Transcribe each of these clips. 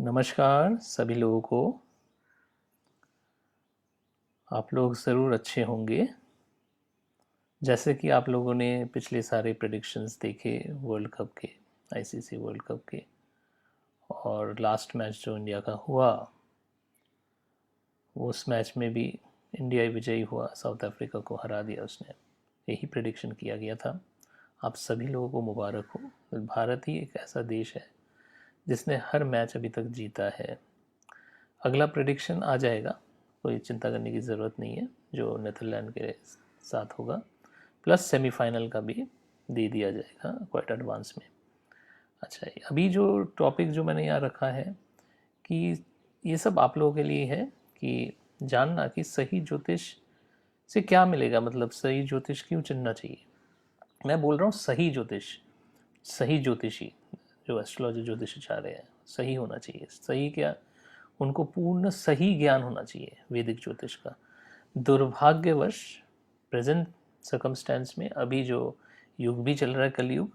नमस्कार सभी लोगों को। आप लोग ज़रूर अच्छे होंगे। जैसे कि आप लोगों ने पिछले सारे प्रेडिक्शंस देखे वर्ल्ड कप के, आईसीसी वर्ल्ड कप के, और लास्ट मैच जो इंडिया का हुआ, उस मैच में भी इंडिया ही विजयी हुआ, साउथ अफ्रीका को हरा दिया उसने। यही प्रेडिक्शन किया गया था। आप सभी लोगों को मुबारक हो। भारत ही एक ऐसा देश है जिसने हर मैच अभी तक जीता है। अगला प्रेडिक्शन आ जाएगा, कोई चिंता करने की ज़रूरत नहीं है, जो नेदरलैंड के साथ होगा, प्लस सेमीफाइनल का भी दे दिया जाएगा क्वाइट एडवांस में। अच्छा, अभी जो टॉपिक जो मैंने यहाँ रखा है कि ये सब आप लोगों के लिए है कि जानना कि सही ज्योतिष से क्या मिलेगा, मतलब सही ज्योतिष क्यों चुनना चाहिए। मैं बोल रहा हूँ सही ज्योतिष, सही ज्योतिषी जो एस्ट्रोलॉजी ज्योतिषाचार्य है सही होना चाहिए। सही क्या, उनको पूर्ण सही ज्ञान होना चाहिए वैदिक ज्योतिष का। दुर्भाग्यवश प्रेजेंट सर्कमस्टेंस में अभी जो युग भी चल रहा है, कलयुग,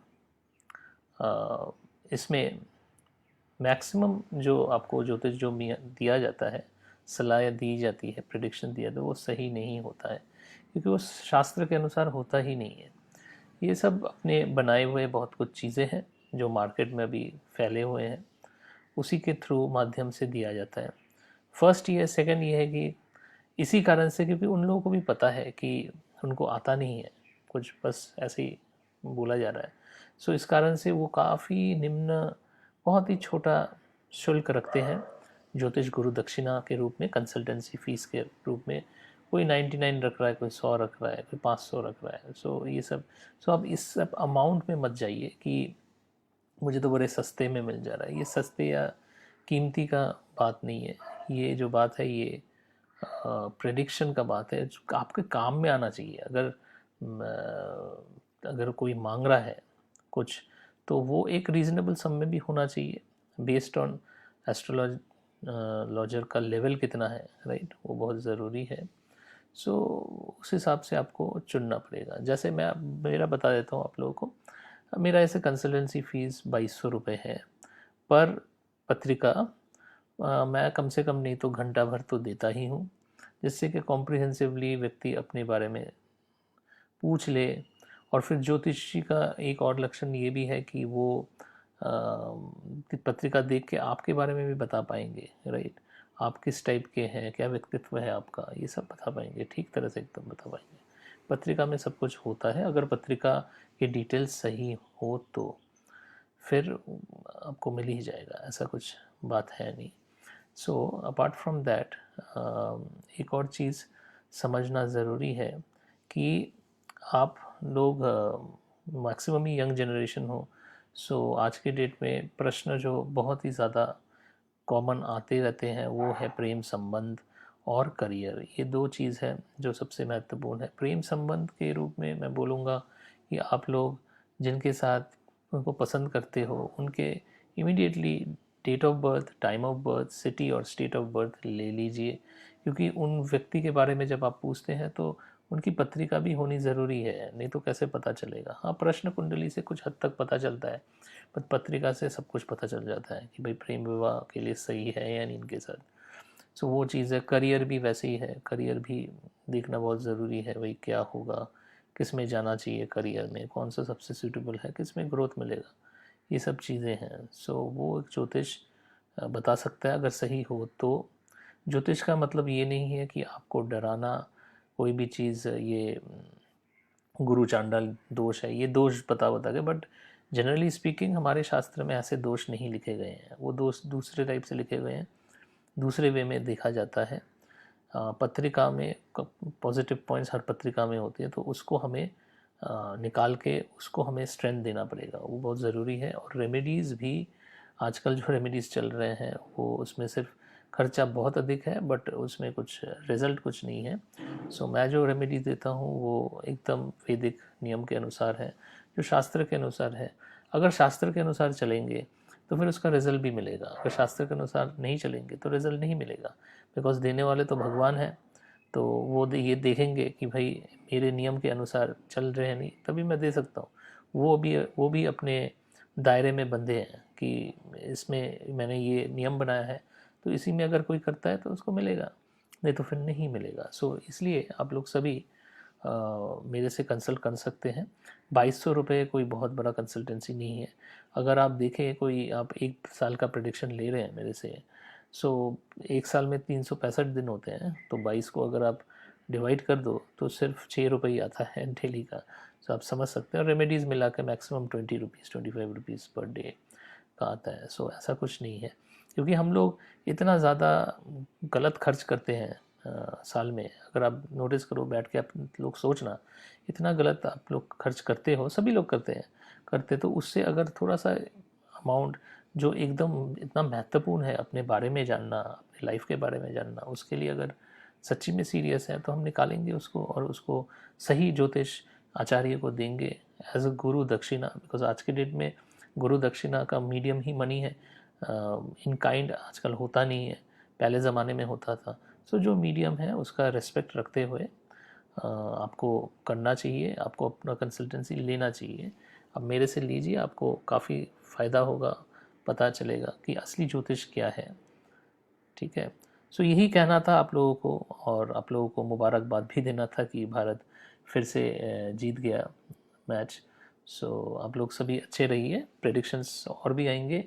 इसमें मैक्सिमम जो आपको ज्योतिष जो दिया जाता है, सलाह दी जाती है, प्रिडिक्शन दिया तो वो सही नहीं होता है, क्योंकि वो शास्त्र के अनुसार होता ही नहीं है। ये सब अपने बनाए हुए बहुत कुछ चीज़ें हैं जो मार्केट में अभी फैले हुए हैं, उसी के थ्रू माध्यम से दिया जाता है। फर्स्ट ये, सेकंड ये है कि इसी कारण से, क्योंकि उन लोगों को भी पता है कि उनको आता नहीं है कुछ, बस ऐसे ही बोला जा रहा है। सो इस कारण से वो काफ़ी निम्न, बहुत ही छोटा शुल्क रखते हैं ज्योतिष गुरु दक्षिणा के रूप में, कंसल्टेंसी फीस के रूप में। कोई 99 रख रहा है, कोई 100 रख रहा है, कोई 500 रख रहा है। सो ये सब, सो आप इस सब अमाउंट में मत जाइए कि मुझे तो बड़े सस्ते में मिल जा रहा है। ये सस्ते या कीमती का बात नहीं है, ये जो बात है ये प्रेडिक्शन का बात है, जो आपके काम में आना चाहिए। अगर कोई मांग रहा है कुछ, तो वो एक रीज़नेबल सम में भी होना चाहिए, बेस्ड ऑन एस्ट्रोलॉजर का लेवल कितना है, राइट, वो बहुत ज़रूरी है। सो उस हिसाब से आपको चुनना पड़ेगा। जैसे मैं मेरा बता देता हूँ आप लोगों को। मेरा ऐसे कंसल्टेंसी फ़ीस 2200 रुपये है पर पत्रिका। मैं कम से कम नहीं तो घंटा भर तो देता ही हूँ, जिससे कि कॉम्प्रिहेंसिवली व्यक्ति अपने बारे में पूछ ले। और फिर ज्योतिषी का एक और लक्षण ये भी है कि वो पत्रिका देख के आपके बारे में भी बता पाएंगे, राइट। आप किस टाइप के हैं, क्या व्यक्तित्व है आपका, ये सब बता पाएंगे, ठीक तरह से एकदम बता पाएंगे। पत्रिका में सब कुछ होता है, अगर पत्रिका के डिटेल्स सही हो तो फिर आपको मिल ही जाएगा, ऐसा कुछ बात है नहीं। सो अपार्ट फ्रॉम दैट, एक और चीज़ समझना ज़रूरी है कि आप लोग मैक्सिमम ही यंग जनरेशन हो। सो आज के डेट में प्रश्न जो बहुत ही ज़्यादा कॉमन आते रहते हैं वो है प्रेम संबंध और करियर। ये दो चीज़ है जो सबसे महत्वपूर्ण है। प्रेम संबंध के रूप में मैं बोलूँगा कि आप लोग जिनके साथ उनको पसंद करते हो उनके immediately date of birth, time of birth, city और स्टेट ऑफ बर्थ ले लीजिए, क्योंकि उन व्यक्ति के बारे में जब आप पूछते हैं तो उनकी पत्रिका भी होनी ज़रूरी है, नहीं तो कैसे पता चलेगा। हाँ, प्रश्न कुंडली से कुछ हद तक पता चलता है, पर पत्रिका से सब कुछ पता चल जाता है कि भाई प्रेम विवाह के लिए सही है या नहीं इनके साथ। सो वो चीज़ है। करियर भी वैसे ही है, करियर भी देखना बहुत ज़रूरी है, भाई क्या होगा, किस में जाना चाहिए, करियर में कौन सा सबसे सूटेबल है, किस में ग्रोथ मिलेगा, ये सब चीज़ें हैं। सो वो एक ज्योतिष बता सकता है अगर सही हो तो। ज्योतिष का मतलब ये नहीं है कि आपको डराना, कोई भी चीज़ ये गुरु चांडाल दोष है, ये दोष बता के, बट जनरली स्पीकिंग हमारे शास्त्र में ऐसे दोष नहीं लिखे गए हैं। वो दोष दूसरे टाइप से लिखे गए हैं, दूसरे वे में देखा जाता है। पत्रिका में पॉजिटिव पॉइंट्स हर पत्रिका में होती है, तो उसको हमें निकाल के उसको हमें स्ट्रेंथ देना पड़ेगा, वो बहुत ज़रूरी है। और रेमेडीज़ भी आजकल जो रेमेडीज़ चल रहे हैं वो, उसमें सिर्फ खर्चा बहुत अधिक है बट उसमें कुछ रिज़ल्ट कुछ नहीं है। सो मैं जो रेमेडी देता हूँ वो एकदम वैदिक नियम के अनुसार है, जो शास्त्र के अनुसार है। अगर शास्त्र के अनुसार चलेंगे तो फिर उसका रिज़ल्ट भी मिलेगा, अगर शास्त्र के अनुसार नहीं चलेंगे तो रिज़ल्ट नहीं मिलेगा, बिकॉज देने वाले तो भगवान हैं। तो वो ये देखेंगे कि भाई मेरे नियम के अनुसार चल रहे हैं नहीं, तभी मैं दे सकता हूँ। वो भी अपने दायरे में बंधे हैं कि इसमें मैंने ये नियम बनाया है, तो इसी में अगर कोई करता है तो उसको मिलेगा, नहीं तो फिर नहीं मिलेगा। सो इसलिए आप लोग सभी मेरे से कंसल्ट कर सकते हैं। 2200 रुपये कोई बहुत बड़ा कंसल्टेंसी नहीं है। अगर आप देखें, कोई आप 1 साल का प्रेडिक्शन ले रहे हैं मेरे से, सो 1 साल में 365 दिन होते हैं, तो 22 को अगर आप डिवाइड कर दो तो सिर्फ 6 रुपये ही आता है डेली का। सो आप समझ सकते हैं। और रेमेडीज़ मिला के maximum 20 rupees 25 rupees per day का आता है। सो ऐसा कुछ नहीं है, क्योंकि हम लोग इतना ज़्यादा गलत खर्च करते हैं साल में। अगर आप नोटिस करो, बैठ के आप लोग सोचना, इतना गलत आप लोग खर्च करते हो, सभी लोग करते हैं, करते। तो उससे अगर थोड़ा सा अमाउंट जो एकदम इतना महत्वपूर्ण है, अपने बारे में जानना, अपने लाइफ के बारे में जानना, उसके लिए अगर सच्ची में सीरियस है तो हम निकालेंगे उसको और उसको सही ज्योतिष आचार्य को देंगे एज अ गुरु दक्षिणा। बिकॉज आज के डेट में गुरु दक्षिणा का मीडियम ही मनी है। इन काइंड आजकल होता नहीं है, पहले ज़माने में होता था। सो जो मीडियम है उसका रिस्पेक्ट रखते हुए आपको करना चाहिए, आपको अपना कंसल्टेंसी लेना चाहिए। अब मेरे से लीजिए, आपको काफ़ी फ़ायदा होगा, पता चलेगा कि असली ज्योतिष क्या है। ठीक है। सो यही कहना था आप लोगों को, और आप लोगों को मुबारकबाद भी देना था कि भारत फिर से जीत गया मैच। सो आप लोग सभी अच्छे रहिए। प्रेडिक्शंस और भी आएंगे,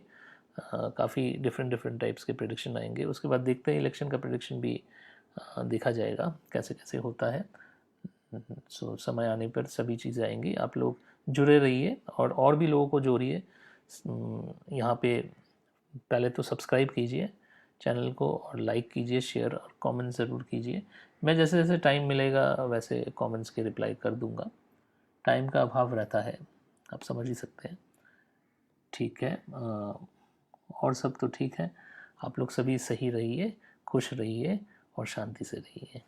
काफ़ी डिफरेंट डिफरेंट टाइप्स के प्रेडिक्शन आएंगे। उसके बाद देखते हैं इलेक्शन का प्रेडिक्शन भी देखा जाएगा कैसे कैसे होता है। सो समय आने पर सभी चीज़ें आएंगी। आप लोग जुड़े रहिए और भी लोगों को जोड़िए। यहाँ पे पहले तो सब्सक्राइब कीजिए चैनल को, और लाइक कीजिए, शेयर और कमेंट ज़रूर कीजिए। मैं जैसे जैसे टाइम मिलेगा वैसे कमेंट्स के रिप्लाई कर दूंगा। टाइम का अभाव रहता है, आप समझ ही सकते हैं। ठीक है। और सब तो ठीक है। आप लोग सभी सही रहिए, खुश रहिए और शांति से रहिए।